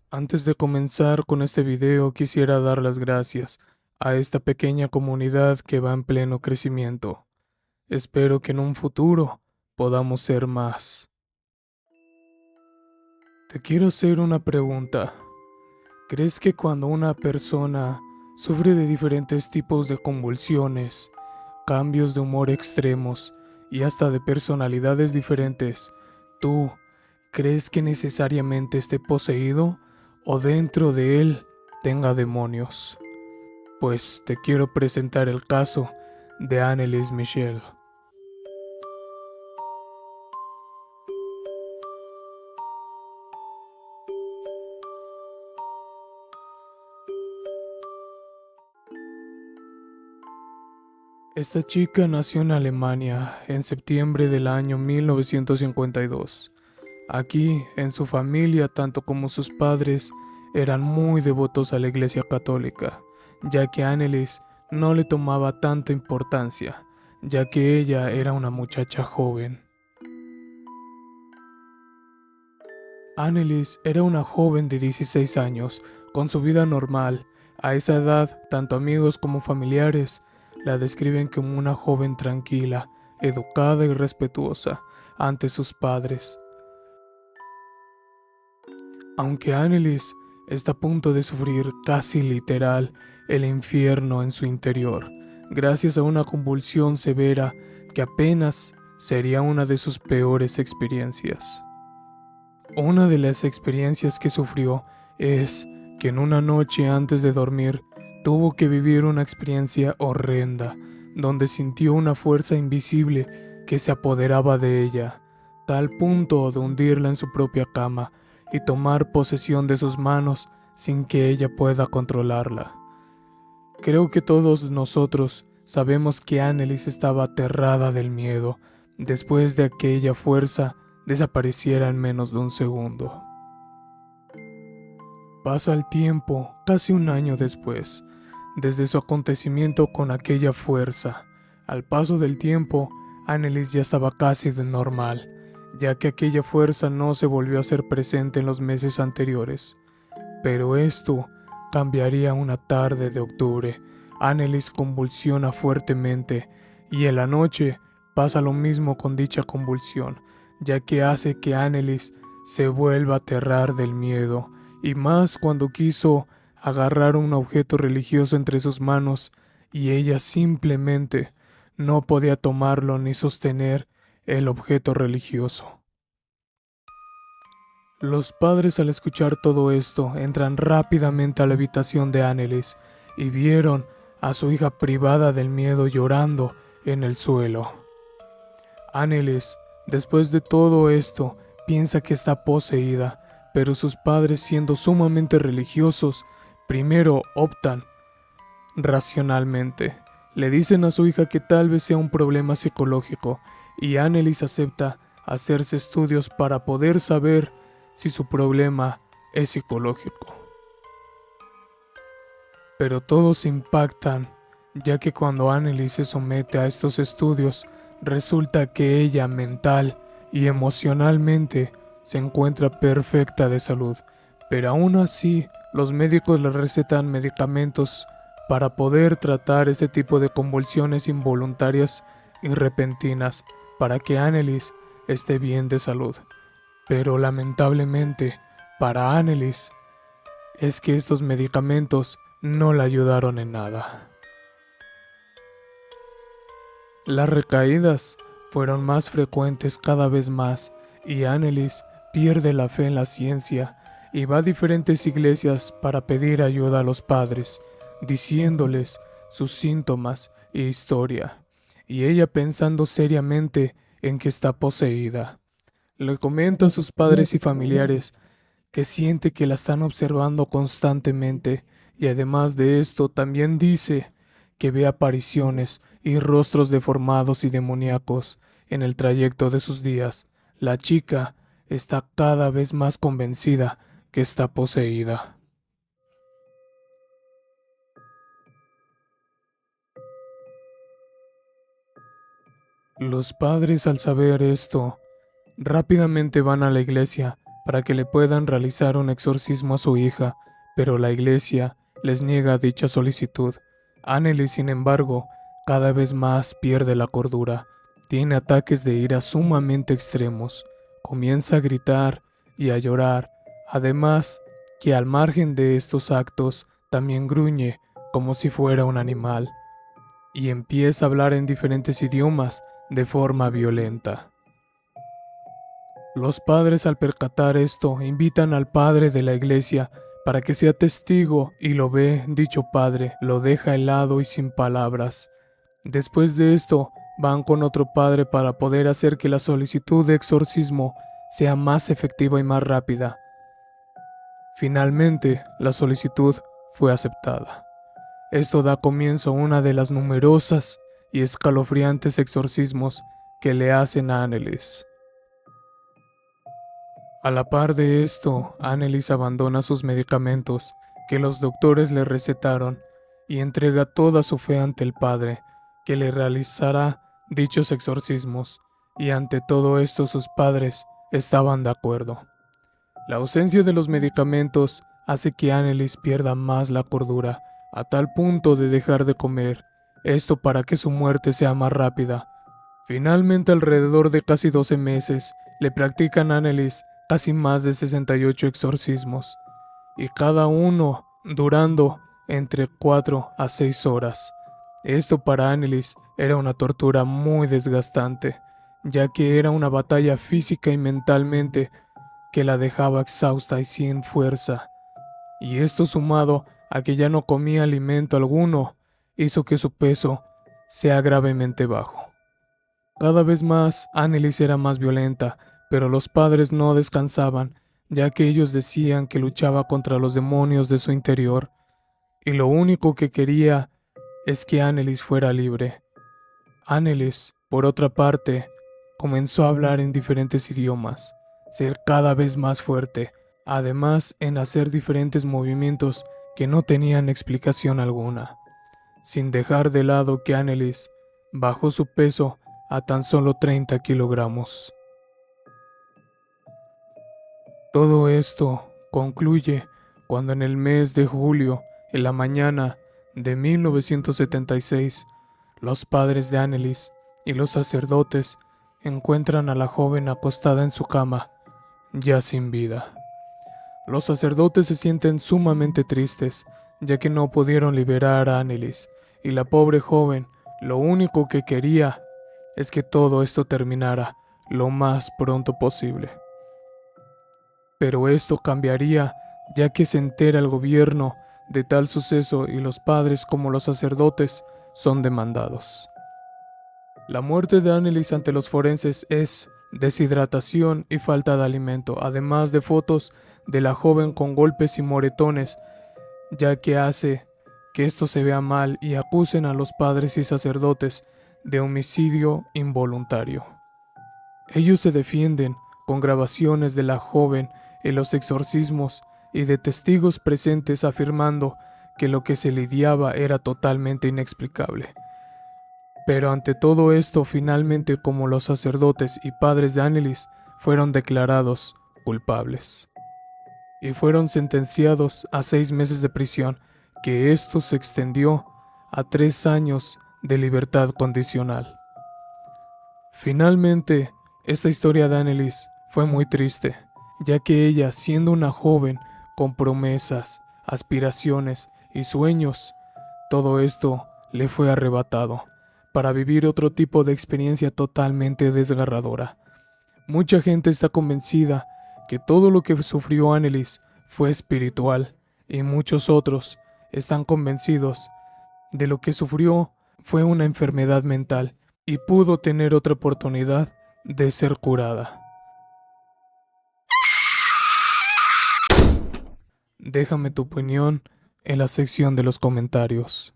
Antes de comenzar con este video quisiera dar las gracias a esta pequeña comunidad que va en pleno crecimiento. Espero que en un futuro podamos ser más. Te quiero hacer una pregunta. ¿Crees que cuando una persona sufre de diferentes tipos de convulsiones, cambios de humor extremos y hasta de personalidades diferentes, tú crees que necesariamente esté poseído o dentro de él tenga demonios? Pues te quiero presentar el caso de Annelies Michel. Esta chica nació en Alemania en septiembre del año 1952. Aquí, en su familia, tanto como sus padres, eran muy devotos a la Iglesia Católica, ya que Annelies no le tomaba tanta importancia, ya que ella era una muchacha joven. Annelies era una joven de 16 años, con su vida normal. A esa edad, tanto amigos como familiares la describen como una joven tranquila, educada y respetuosa ante sus padres. Aunque Annelies está a punto de sufrir casi literal el infierno en su interior, gracias a una convulsión severa que apenas sería una de sus peores experiencias. Una de las experiencias que sufrió es que en una noche antes de dormir tuvo que vivir una experiencia horrenda, donde sintió una fuerza invisible que se apoderaba de ella, tal punto de hundirla en su propia cama y tomar posesión de sus manos sin que ella pueda controlarla. Creo que todos nosotros sabemos que Annelies estaba aterrada del miedo después de aquella fuerza desapareciera en menos de un segundo. Pasa el tiempo, casi un año después, desde su acontecimiento con aquella fuerza. Al paso del tiempo, Annelies ya estaba casi de normal, ya que aquella fuerza no se volvió a ser presente en los meses anteriores. Pero esto cambiaría una tarde de octubre. Annelies convulsiona fuertemente y en la noche pasa lo mismo con dicha convulsión, ya que hace que Annelies se vuelva a aterrar del miedo, y más cuando quiso agarrar un objeto religioso entre sus manos y ella simplemente no podía tomarlo ni sostener el objeto religioso. Los padres, al escuchar todo esto, entran rápidamente a la habitación de Annelies y vieron a su hija privada del miedo llorando en el suelo. Annelies, después de todo esto, piensa que está poseída, pero sus padres, siendo sumamente religiosos, primero optan racionalmente. Le dicen a su hija que tal vez sea un problema psicológico y Annelies acepta hacerse estudios para poder saber si su problema es psicológico. Pero todos impactan, ya que cuando Annelies se somete a estos estudios, resulta que ella mental y emocionalmente se encuentra perfecta de salud, pero aún así los médicos le recetan medicamentos para poder tratar este tipo de convulsiones involuntarias y repentinas para que Annelies esté bien de salud. Pero lamentablemente, para Annelies, es que estos medicamentos no la ayudaron en nada. Las recaídas fueron más frecuentes cada vez más y Annelies pierde la fe en la ciencia y va a diferentes iglesias para pedir ayuda a los padres, diciéndoles sus síntomas e historia, y ella pensando seriamente en que está poseída. Le comenta a sus padres y familiares que siente que la están observando constantemente y además de esto también dice que ve apariciones y rostros deformados y demoníacos en el trayecto de sus días. La chica está cada vez más convencida que está poseída. Los padres, al saber esto, rápidamente van a la iglesia para que le puedan realizar un exorcismo a su hija, pero la iglesia les niega dicha solicitud. Annelies, sin embargo, cada vez más pierde la cordura. Tiene ataques de ira sumamente extremos. Comienza a gritar y a llorar. Además, que al margen de estos actos, también gruñe como si fuera un animal. Y empieza a hablar en diferentes idiomas de forma violenta. Los padres, al percatar esto, invitan al padre de la iglesia para que sea testigo, y lo ve. Dicho padre lo deja helado y sin palabras. Después de esto, van con otro padre para poder hacer que la solicitud de exorcismo sea más efectiva y más rápida. Finalmente, la solicitud fue aceptada. Esto da comienzo a una de las numerosas y escalofriantes exorcismos que le hacen a Annelies. A la par de esto, Annelies abandona sus medicamentos que los doctores le recetaron y entrega toda su fe ante el Padre, que le realizará dichos exorcismos, y ante todo esto sus padres estaban de acuerdo. La ausencia de los medicamentos hace que Annelies pierda más la cordura, a tal punto de dejar de comer, esto para que su muerte sea más rápida. Finalmente, alrededor de casi 12 meses, le practican a Annelies casi más de 68 exorcismos, y cada uno durando entre 4 a 6 horas. Esto para Annelies era una tortura muy desgastante, ya que era una batalla física y mentalmente que la dejaba exhausta y sin fuerza, y esto sumado a que ya no comía alimento alguno, hizo que su peso sea gravemente bajo. Cada vez más, Annelies era más violenta, pero los padres no descansaban, ya que ellos decían que luchaba contra los demonios de su interior, y lo único que quería es que Annelies fuera libre. Annelies, por otra parte, comenzó a hablar en diferentes idiomas, ser cada vez más fuerte, además en hacer diferentes movimientos que no tenían explicación alguna, sin dejar de lado que Annelies bajó su peso a tan solo 30 kilogramos. Todo esto concluye cuando en el mes de julio, en la mañana de 1976, los padres de Annelies y los sacerdotes encuentran a la joven acostada en su cama, ya sin vida. Los sacerdotes se sienten sumamente tristes, ya que no pudieron liberar a Annelies, y la pobre joven lo único que quería es que todo esto terminara lo más pronto posible. Pero esto cambiaría, ya que se entera el gobierno de tal suceso y los padres como los sacerdotes son demandados. La muerte de Annelies ante los forenses es deshidratación y falta de alimento, además de fotos de la joven con golpes y moretones, ya que hace que esto se vea mal y acusen a los padres y sacerdotes de homicidio involuntario. Ellos se defienden con grabaciones de la joven en los exorcismos y de testigos presentes afirmando que lo que se lidiaba era totalmente inexplicable. Pero ante todo esto, finalmente, como los sacerdotes y padres de Annelies fueron declarados culpables y fueron sentenciados a 6 meses de prisión, que esto se extendió a 3 años de libertad condicional. Finalmente, esta historia de Annelies fue muy triste, ya que ella, siendo una joven con promesas, aspiraciones y sueños, todo esto le fue arrebatado para vivir otro tipo de experiencia totalmente desgarradora. Mucha gente está convencida que todo lo que sufrió Annelies fue espiritual, y muchos otros están convencidos de lo que sufrió fue una enfermedad mental y pudo tener otra oportunidad de ser curada. Déjame tu opinión en la sección de los comentarios.